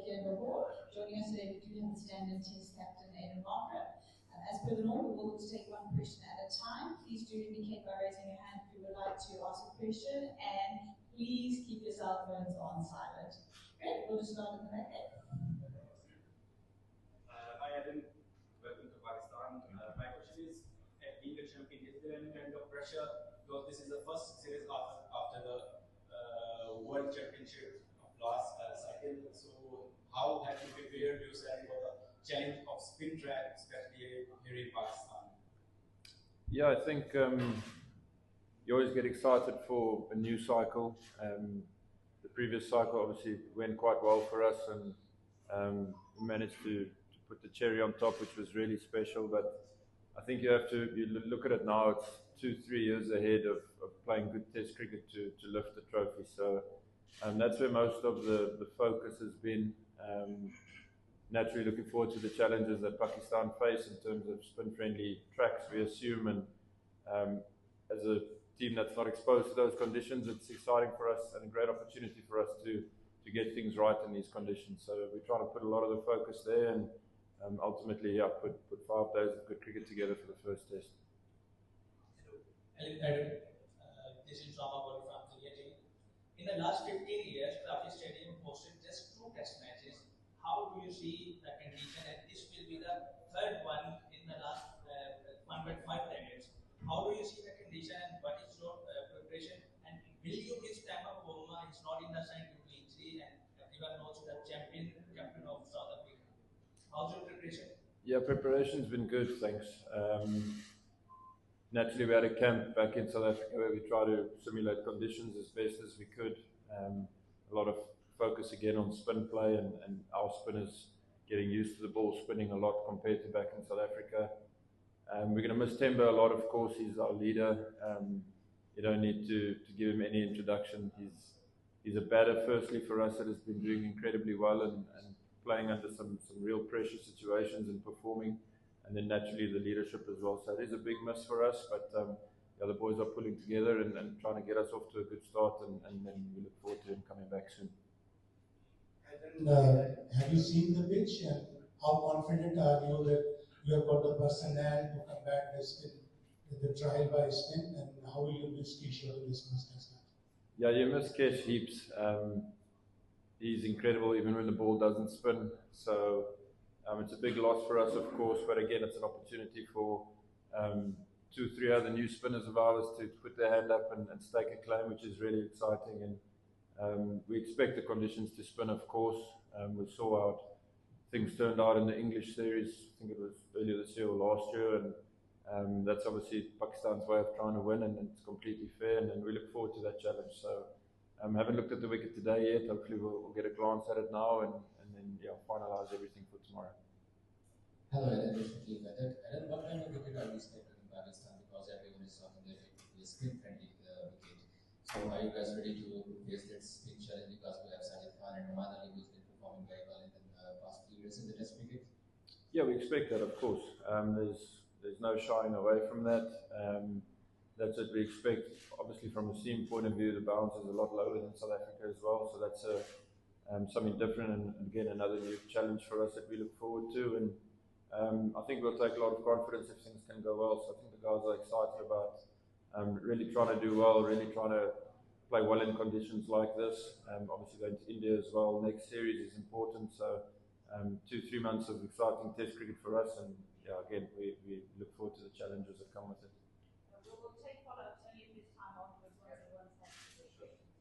here in Lahore. Joining us today, we do have the standard test captain, Aidan Margaret. As per the norm, we will look to take one question at a time. Please do indicate by raising your hand if you would like to ask a question, and please keep your cell phones on silent. Great, we'll just start with the back. Hi Adam, welcome to Pakistan. My question is, being a champion, is there any kind of pressure? Because this is the first series after the World Championship of last cycle. So how have you prepared yourself for the challenge of spin track, especially here in Pakistan? Yeah, I think you always get excited for a new cycle. The previous cycle obviously went quite well for us, and we managed to put the cherry on top, which was really special. But I think you look at it now, it's 2-3 years ahead of playing good test cricket to lift the trophy. So that's where most of the focus has been. Naturally looking forward to the challenges that Pakistan face in terms of spin-friendly tracks, we assume, and as a team that's not exposed to those conditions, it's exciting for us and a great opportunity for us to get things right in these conditions. So we're trying to put a lot of the focus there, and ultimately, put 5 days of good cricket together for the first test. Hello, Adam. This is Rama Boli from India team. In the last 15 years, Ravi Stadium hosted just 2 test matches. How do you see the condition? And this will be the third one in the last 1.5 decades. How do you see the condition, and what is your preparation? And will you miss Tama Bowma? He's not in the side due to injury, and everyone knows the captain of South Africa. How's your preparation? Yeah, preparation's been good, thanks. Naturally, we had a camp back in South Africa where we try to simulate conditions as best as we could. A lot of focus again on spin play, and our spinners getting used to the ball spinning a lot compared to back in South Africa. We're going to miss Temba a lot, of course. He's our leader. You don't need to give him any introduction. He's a batter, firstly, for us, that has been doing incredibly well and playing under some real pressure situations and performing, and then naturally the leadership as well. So it is a big miss for us, but the other boys are pulling together and trying to get us off to a good start, and then we look forward to him coming back soon. And then, have you seen the pitch, and how confident are you that you have got the personnel to combat the spin, the trial by spin, and how will you miss Kishore in this first test? Yeah, you miss Kesh heaps. He's incredible even when the ball doesn't spin. So it's a big loss for us, of course, but again, it's an opportunity for 2-3 other new spinners of ours to put their hand up and stake a claim, which is really exciting. And we expect the conditions to spin, of course. We saw how things turned out in the English series. I think it was earlier this year or last year, and that's obviously Pakistan's way of trying to win, and it's completely fair, and we look forward to that challenge. So haven't looked at the wicket today yet. Hopefully we'll get a glance at it now, and then finalise everything for tomorrow. Hello, Alan. Alan, what kind of wicket are we expecting in Pakistan? Because everyone is talking that it will be a spin-friendly wicket. So are you guys ready to face that spin challenge? Because we have Sajid Khan and Rahman Ali, who's been performing very well in the past few years in the Test cricket. Yeah, we expect that, of course. There's no shying away from that. That's what we expect. Obviously, from a seam point of view, the bounce is a lot lower than South Africa as well. So that's something different, and again, another new challenge for us that we look forward to. And I think we'll take a lot of confidence if things can go well. So I think the guys are excited about really trying to do well, really trying to play well in conditions like this. Obviously, going to India as well. Next series is important. So 2-3 months of exciting Test cricket for us, and again, we look forward to the challenges that come with it. We'll take follow-ups only if there's time afterwards once everyone's had their questions.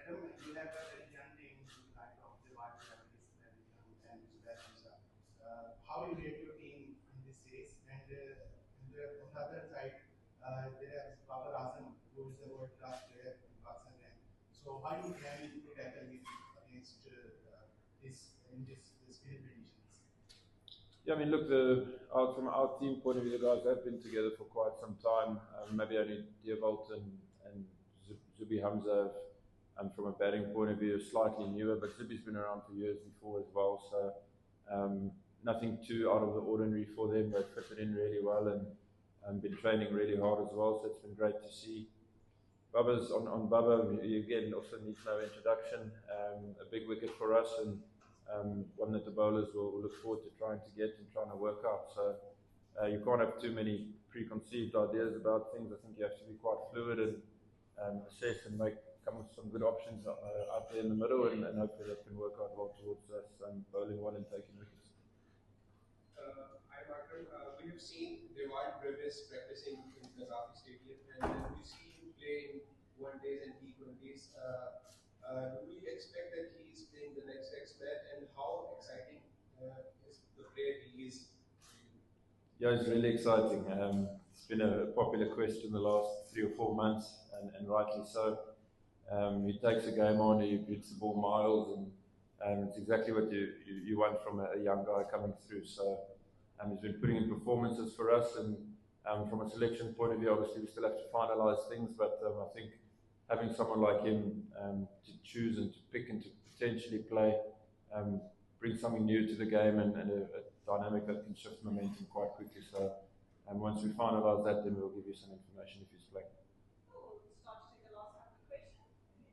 Adam, you have a very young team like of the Vice President and Sudarshan. How you rate your team in this series? And on the other side, there is Babar Azam, who is the world-class player in Pakistan. So how you plan to tackle him against this field conditions? Yeah, I mean, look, from our team point of view, the guys have been together for quite some time. Maybe only Deobold and Zubi Hamza, from a batting point of view, slightly newer, but Zubi's been around for years before as well. So nothing too out of the ordinary for them. They've fitted in really well and been training really hard as well. So it's been great to see. Bubba's on Bubba, you again also needs no introduction. A big wicket for us, and one that the bowlers will look forward to trying to get and trying to work out. So you can't have too many preconceived ideas about things. I think you have to be quite fluid and assess and come with some good options out there in the middle, and hopefully that can work out well towards us bowling well and taking wickets. Hi, Martin. We have seen Dewald Brevis practicing in the Rafi Stadium, and then we see him play in one days and T20s. Do we expect that he is playing the next match, and how exciting is the player he is? Yeah, it's really exciting. It's been a popular question the last 3 or 4 months, and rightly so. He takes a game on, he hits the ball miles, and it's exactly what you want from a young guy coming through. So he's been putting in performances for us, and from a selection point of view, obviously we still have to finalise things, but I think having someone like him to choose and to pick and to potentially play brings something new to the game and a dynamic that can shift momentum quite quickly. So once we finalise that, then we'll give you some information if he's playing. We'll start to take the last couple of questions.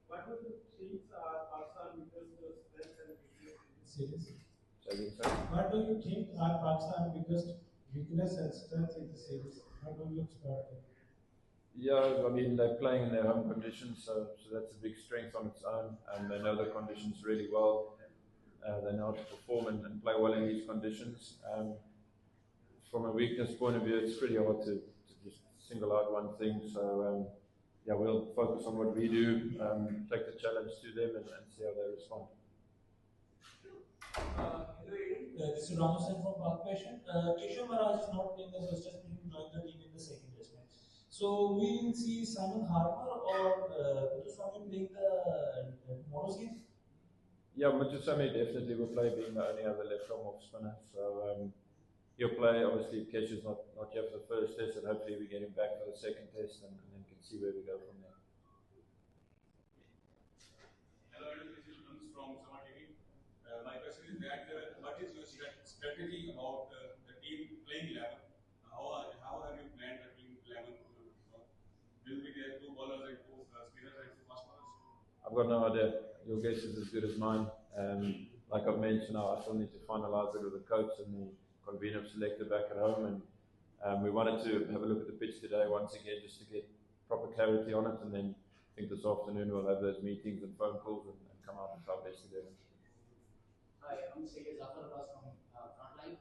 What do you think are Pakistan biggest strengths and weaknesses in the series? What do you think are Pakistan biggest weakness and strength in the series? How do you exploit it? Yeah, I mean, they're playing in their home conditions, so that's a big strength on its own, and they know the conditions really well. They know how to perform and play well in these conditions. From a weakness point of view, it's pretty hard to just single out one thing. So, yeah, we'll focus on what we do, take the challenge to them, and see how they respond. This is Ramasan from Park Patient. Keshav Maharaj is not playing the first test, but he joined the team in the second test match. So we will see Simon Harper or Muthuswamy playing tomorrow's game? Yeah, Muthuswamy definitely will play, being the only other left-arm off spinner. So he'll play. Obviously, Kesh is not yet for the first test, and hopefully we get him back for the second test, and then can see where we go from there. Hello, this is Hans from Sama TV. My question is that what is your strategy about the team playing 11? How have you planned the team 11? Will be there 2 bowlers and 2 spinners and 2 fast bowlers? I've got no idea. Your guess is as good as mine. Like I've mentioned, I still need to finalise it with the coach and the convener selector back at home. And we wanted to have a look at the pitch today once again, just to get proper clarity on it. And then I think this afternoon we'll have those meetings and phone calls and come out with our best 11. Hi, I'm Sayyid Zafar Abbas from Frontline.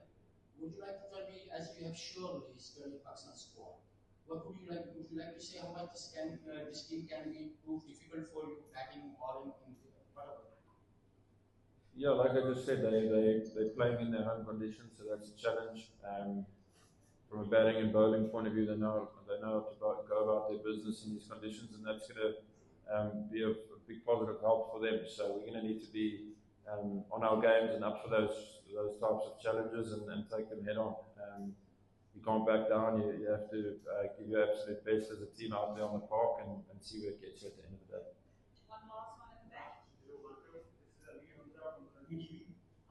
Would you like to tell me, as you have surely studied Pakistan squad, what would you like to say how much this team can be prove difficult for you batting or in whatever? Yeah, like I just said, they're playing in their home conditions, so that's a challenge. From a batting and bowling point of view, they know how to go about their business in these conditions, and that's going to be a big positive help for them. So we're going to need to be on our games and up for those types of challenges and take them head on. You can't back down. You have to give your absolute best as a team out there on the park and see where it gets you at the end of the day. One last one in the back.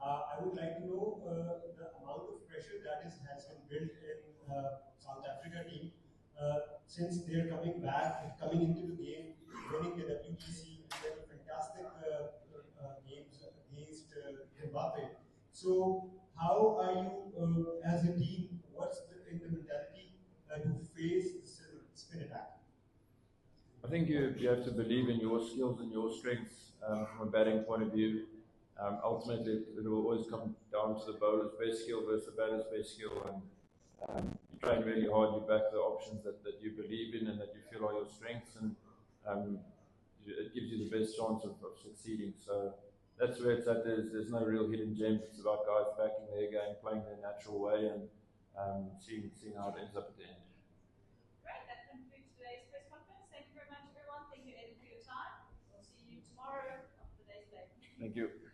I would like to know the amount of pressure that has been built in South Africa team since they're coming into the game, winning the WTC, and they have fantastic games against Zimbabwe. So how are you as a team? What's the mentality to face the spin attack? I think you have to believe in your skills and your strengths from a batting point of view. Ultimately, it will always come down to the bowler's best skill versus the batter's best skill. And you train really hard, you back the options that you believe in and that you feel are your strengths, and it gives you the best chance of succeeding. So that's where it's at. There's no real hidden gems. It's about guys backing their game, playing their natural way, and seeing how it ends up at the end. Great, that concludes today's press conference. Thank you very much, everyone. Thank you, Eddie, for your time. We'll see you tomorrow after the day's play. Thank you.